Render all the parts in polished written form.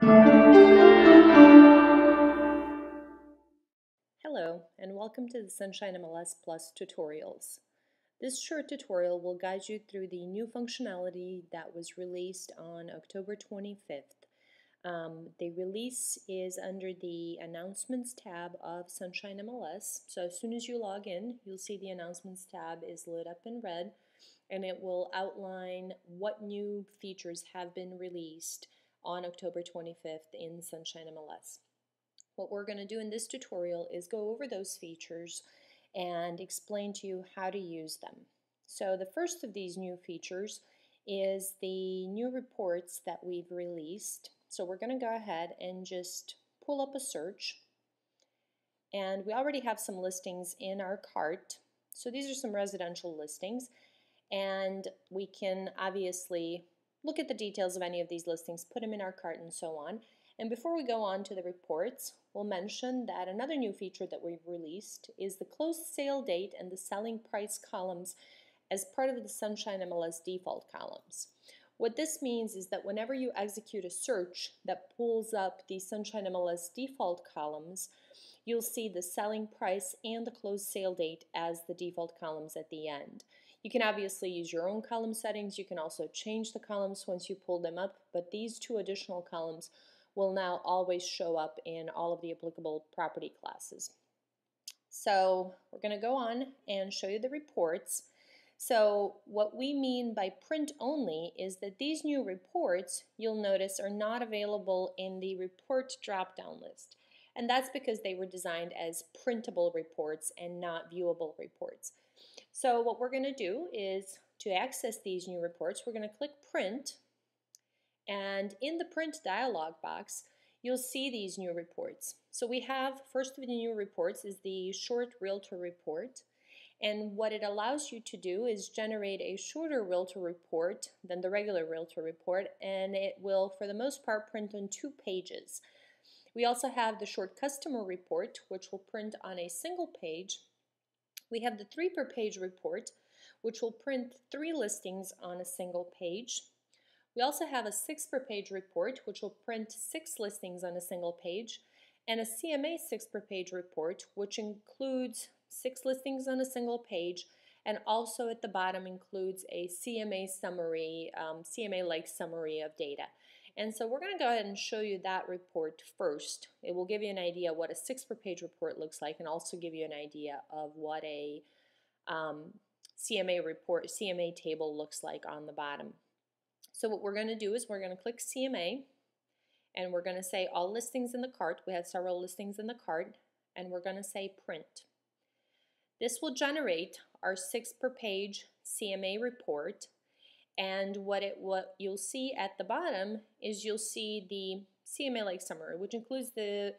Hello, and welcome to the SunshineMLS Plus tutorials. This short tutorial will guide you through the new functionality that was released on October 25th. The release is under the Announcements tab of SunshineMLS. So as soon as you log in, you'll see the Announcements tab is lit up in red, and it will outline what new features have been released on October 25th in SunshineMLS. What we're going to do in this tutorial is go over those features and explain to you how to use them. So the first of these new features is the new reports that we've released. So we're going to go ahead and just pull up a search, and we already have some listings in our cart. So these are some residential listings, and we can obviously look at the details of any of these listings, put them in our cart, and so on. And before we go on to the reports, we'll mention that another new feature that we've released is the closed sale date and the selling price columns as part of the SunshineMLS default columns. What this means is that whenever you execute a search that pulls up the SunshineMLS default columns, you'll see the selling price and the closed sale date as the default columns at the end. You can obviously use your own column settings. You can also change the columns once you pull them up, but these two additional columns will now always show up in all of the applicable property classes. So we're going to go on and show you the reports. So what we mean by print only is that these new reports, you'll notice, are not available in the report drop-down list. And that's because they were designed as printable reports and not viewable reports. So what we're going to do is, to access these new reports, we're going to click Print. And in the print dialog box, you'll see these new reports. So we have, first of the new reports is the short realtor report. And what it allows you to do is generate a shorter realtor report than the regular realtor report, and it will, for the most part, print on 2 pages. We also have the short customer report, which will print on a single page. We have the 3 per page report, which will print 3 listings on a single page. We also have a 6 per page report, which will print 6 listings on a single page, and a CMA 6 per page report, which includes 6 listings on a single page, and also at the bottom includes a CMA summary, CMA-like summary of data. And so we're going to go ahead and show you that report first. It will give you an idea what a 6 per page report looks like, and also give you an idea of what a CMA report, CMA table looks like on the bottom. So what we're going to do is we're going to click CMA, and we're going to say all listings in the cart. We have several listings in the cart, and we're going to say print. This will generate our 6 per page CMA report, and what you'll see at the bottom is you'll see the CMA-like summary, which includes the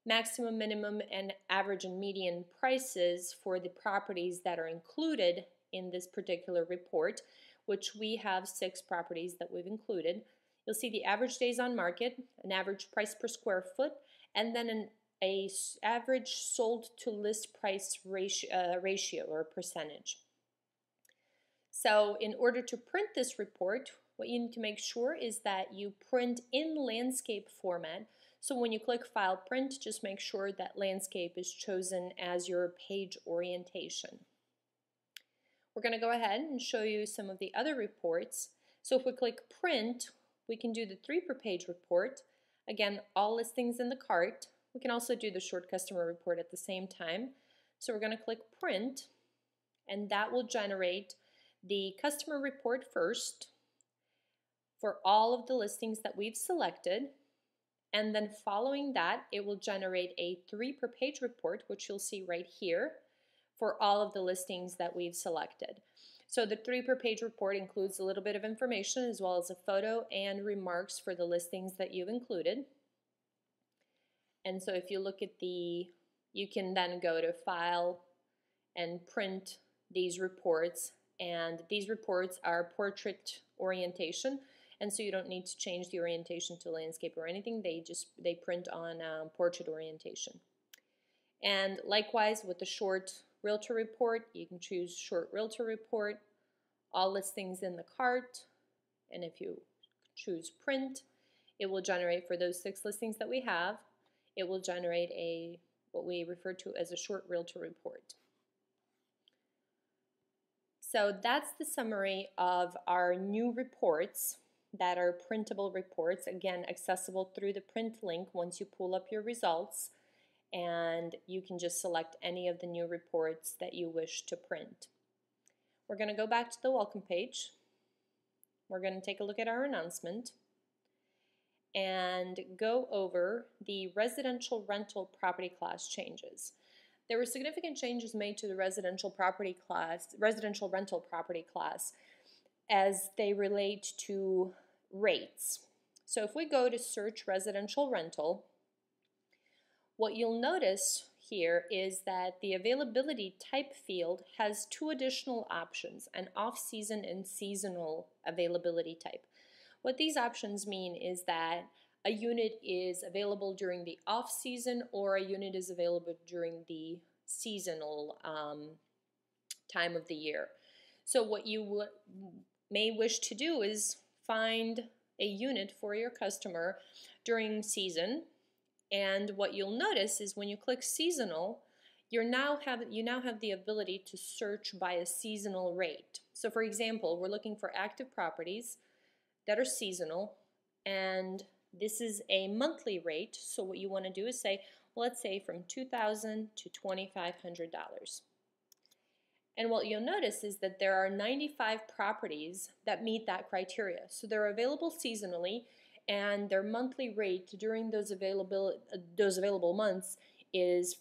maximum, minimum, and average and median prices for the properties that are included in this particular report, which we have 6 properties that we've included. You'll see the average days on market, an average price per square foot, and then an average sold to list price ratio or percentage. So in order to print this report, what you need to make sure is that you print in landscape format. So when you click File Print, just make sure that landscape is chosen as your page orientation. We're going to go ahead and show you some of the other reports. So if we click Print, we can do the 3 per page report. Again, all listings in the cart. We can also do the short customer report at the same time. So we're going to click Print, and that will generate the customer report first for all of the listings that we've selected. And then following that, it will generate a 3 per page report, which you'll see right here, for all of the listings that we've selected. So the 3 per page report includes a little bit of information as well as a photo and remarks for the listings that you've included. And so if you look at you can then go to File and print these reports, and these reports are portrait orientation, and so you don't need to change the orientation to landscape or anything. They print on portrait orientation. And likewise with the short realtor report, you can choose short realtor report, all listings in the cart, and if you choose print, It will generate, for those 6 listings that we have, it will generate what we refer to as a short realtor report. So that's the summary of our new reports that are printable reports, again accessible through the print link once you pull up your results, and you can just select any of the new reports that you wish to print. We're going to go back to the welcome page. We're going to take a look at our announcement and go over the residential rental property class changes. There were significant changes made to the residential rental property class as they relate to rates. So if we go to search residential rental, what you'll notice here is that the availability type field has 2 additional options, an off-season and seasonal availability type. What these options mean is that a unit is available during the off-season or a unit is available during the seasonal time of the year. So what you may wish to do is find a unit for your customer during season, and what you'll notice is when you click seasonal, you now have the ability to search by a seasonal rate. So for example, we're looking for active properties that are seasonal, and this is a monthly rate. So what you want to do is say, well, let's say from $2,000 to $2,500. And what you'll notice is that there are 95 properties that meet that criteria. So they're available seasonally, and their monthly rate during those available months is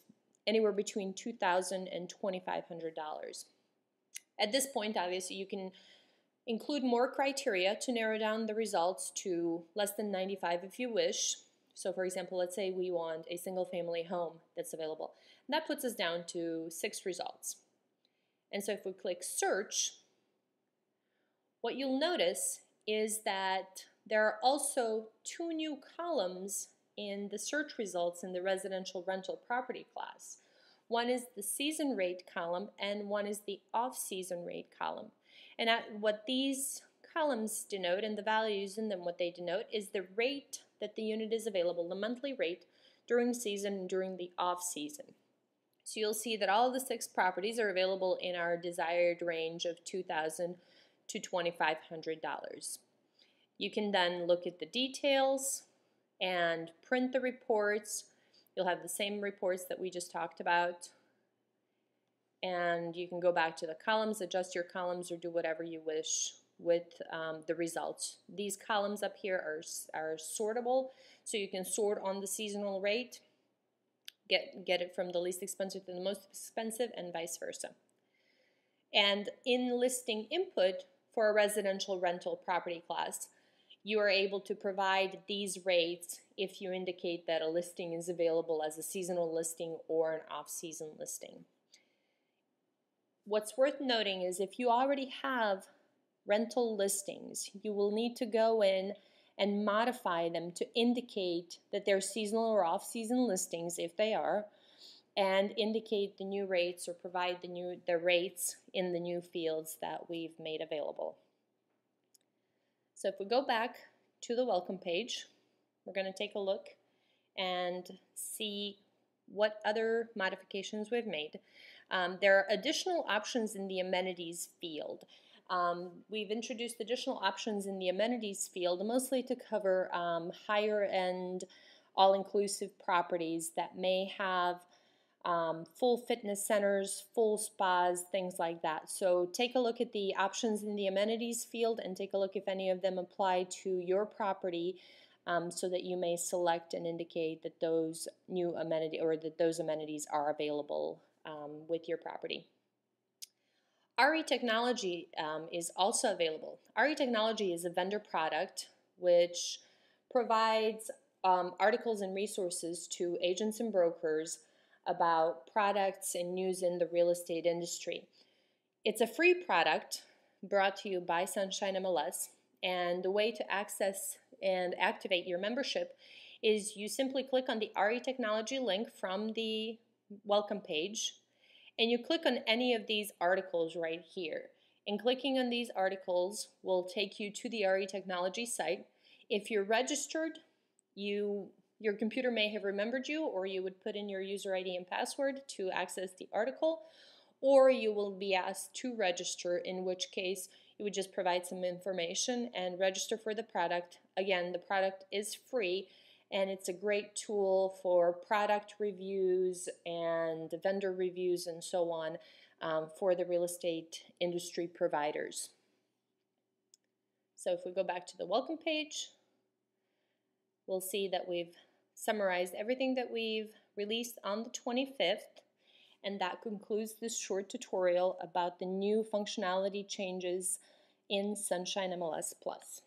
anywhere between $2,000 and $2,500. At this point, obviously, you can include more criteria to narrow down the results to less than 95 if you wish. So for example, let's say we want a single family home that's available. And that puts us down to 6 results. And so if we click search, what you'll notice is that there are also 2 new columns in the search results in the residential rental property class. One is the season rate column and one is the off-season rate column. And what these columns denote and the values in them, what they denote is the rate that the unit is available, the monthly rate during season and during the off-season. So you'll see that all of the 6 properties are available in our desired range of $2,000 to $2,500. You can then look at the details and print the reports. You'll have the same reports that we just talked about. And you can go back to the columns, adjust your columns, or do whatever you wish with the results. These columns up here are sortable, so you can sort on the seasonal rate, get it from the least expensive to the most expensive, and vice versa. And in listing input for a residential rental property class, you are able to provide these rates if you indicate that a listing is available as a seasonal listing or an off-season listing. What's worth noting is if you already have rental listings, you will need to go in and modify them to indicate that they're seasonal or off-season listings if they are, and indicate the new rates or provide the rates in the new fields that we've made available. So if we go back to the welcome page, we're going to take a look and see what other modifications we've made. There are additional options in the amenities field. We've introduced additional options in the amenities field, mostly to cover higher end, all-inclusive properties that may have full fitness centers, full spas, things like that. So take a look at the options in the amenities field and take a look if any of them apply to your property, so that you may select and indicate that those new amenity or that those amenities are available with your property. RE Technology is also available. RE Technology is a vendor product which provides articles and resources to agents and brokers about products and news in the real estate industry. It's a free product brought to you by SunshineMLS, and the way to access and activate your membership is you simply click on the RE Technology link from the welcome page, and you click on any of these articles right here. And clicking on these articles will take you to the RE Technology site. If you're registered your computer may have remembered you, or you would put in your user ID and password to access the article, or you will be asked to register, in which case you would just provide some information and register for the product. Again, the product is free, and it's a great tool for product reviews and vendor reviews and so on for the real estate industry providers. So if we go back to the welcome page, we'll see that we've summarized everything that we've released on the 25th, and that concludes this short tutorial about the new functionality changes in SunshineMLS Plus.